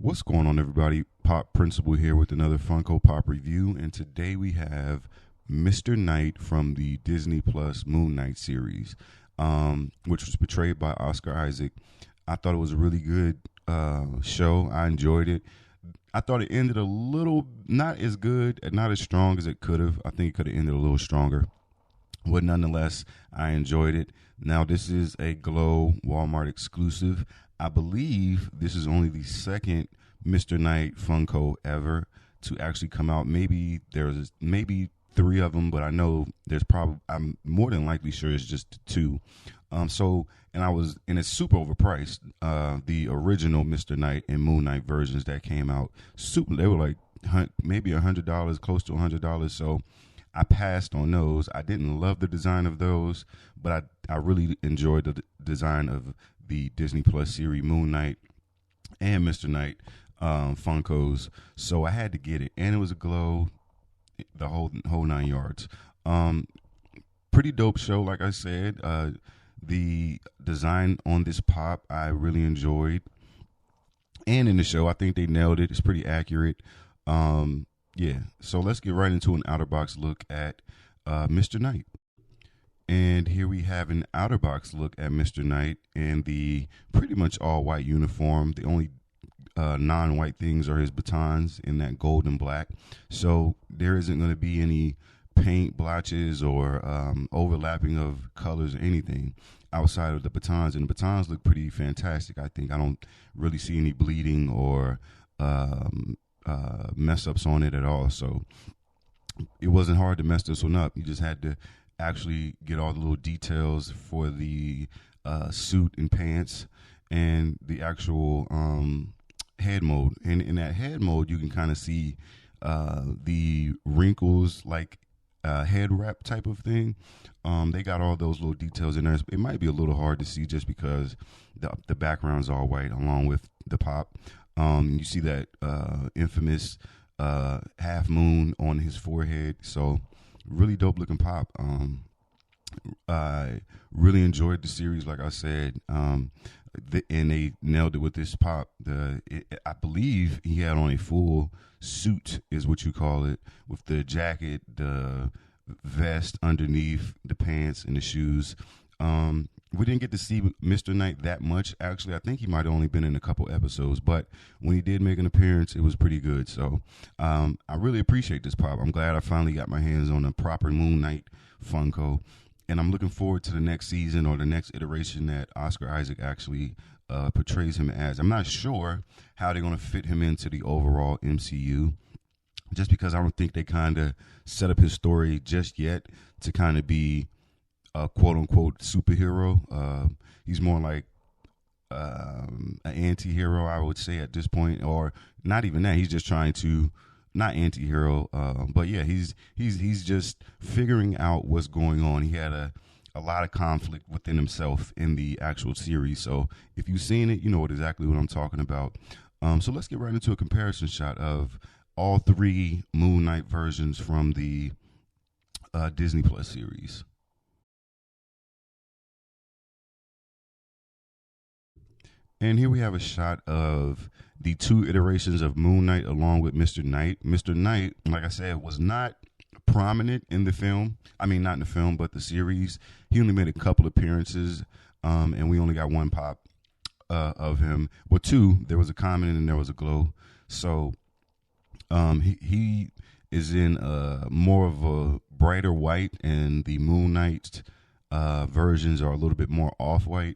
What's going on, everybody? Pop Principal here with another Funko Pop review, and today we have Mr. Knight from the Disney Plus Moon Knight series, which was portrayed by Oscar Isaac. I thought it was a really good show. I enjoyed it. I thought it ended a little not as good, not as strong as it could have. I think it could have ended a little stronger. But nonetheless, I enjoyed it. Now, this is a Glow Walmart exclusive. I believe this is only the second Mr. Knight Funko ever to actually come out. Maybe there's three of them, but I know there's probably, I'm more than likely sure it's just two. And it's super overpriced. The original Mr. Knight and Moon Knight versions that came out, they were like maybe $100, close to $100. So I passed on those. I didn't love the design of those, but I really enjoyed the design of the Disney Plus series Moon Knight and Mr. Knight Funkos. So I had to get it, and it was a Glow, the whole 9 yards. Pretty dope show, like I said. The design on this pop I really enjoyed, and in the show I think they nailed it. It's pretty accurate. Yeah, so let's get right into an outer box look at Mr. Knight. And here we have an outer box look at Mr. Knight in the pretty much all white uniform. The only non-white things are his batons in that gold and black. So there isn't going to be any paint blotches or overlapping of colors or anything outside of the batons. And the batons look pretty fantastic, I think. I don't really see any bleeding or mess ups on it at all. So it wasn't hard to mess this one up. You just had to actually get all the little details for the suit and pants and the actual head mold. And in that head mold, you can kind of see the wrinkles, like head wrap type of thing. They got all those little details in there. It might be a little hard to see just because the background's all white along with the pop. You see that infamous half moon on his forehead. So really dope looking pop. I really enjoyed the series, like I said. And they nailed it with this pop. I believe he had on a full suit, is what you call it, with the jacket, the vest underneath, the pants, and the shoes. We didn't get to see Mr. Knight that much. Actually, I think he might have only been in a couple episodes, but when he did make an appearance, it was pretty good. So I really appreciate this pop. I'm glad I finally got my hands on a proper Moon Knight Funko, and I'm looking forward to the next season or the next iteration that Oscar Isaac actually portrays him as. I'm not sure how they're going to fit him into the overall MCU, just because I don't think they kind of set up his story just yet to kind of be a quote-unquote superhero. He's more like an anti-hero, I would say, at this point, or not even that. He's just trying to, not anti-hero, but yeah, he's just figuring out what's going on. He had a lot of conflict within himself in the actual series. So if you've seen it, you know exactly what I'm talking about. So let's get right into a comparison shot of all three Moon Knight versions from the Disney Plus series. And here we have a shot of the two iterations of Moon Knight along with Mr. Knight. Mr. Knight, like I said, was not prominent in the film. I mean, not in the film, but the series. He only made a couple appearances, and we only got one pop of him. Well, two. There was a common and there was a glow. So he is in more of a brighter white, and the Moon Knight versions are a little bit more off-white.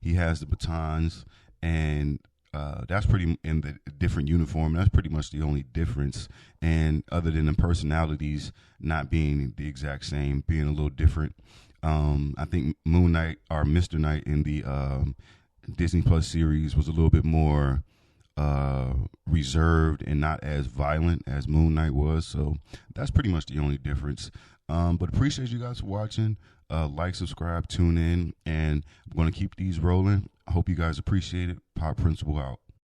He has the batons, and that's pretty in the different uniform. That's pretty much the only difference. And other than the personalities not being the exact same, being a little different, I think Moon Knight or Mr. Knight in the Disney Plus series was a little bit more reserved and not as violent as Moon Knight was. So that's pretty much the only difference. But appreciate you guys for watching. Like, subscribe, tune in, and I'm going to keep these rolling. I hope you guys appreciate it. Pop Principal out.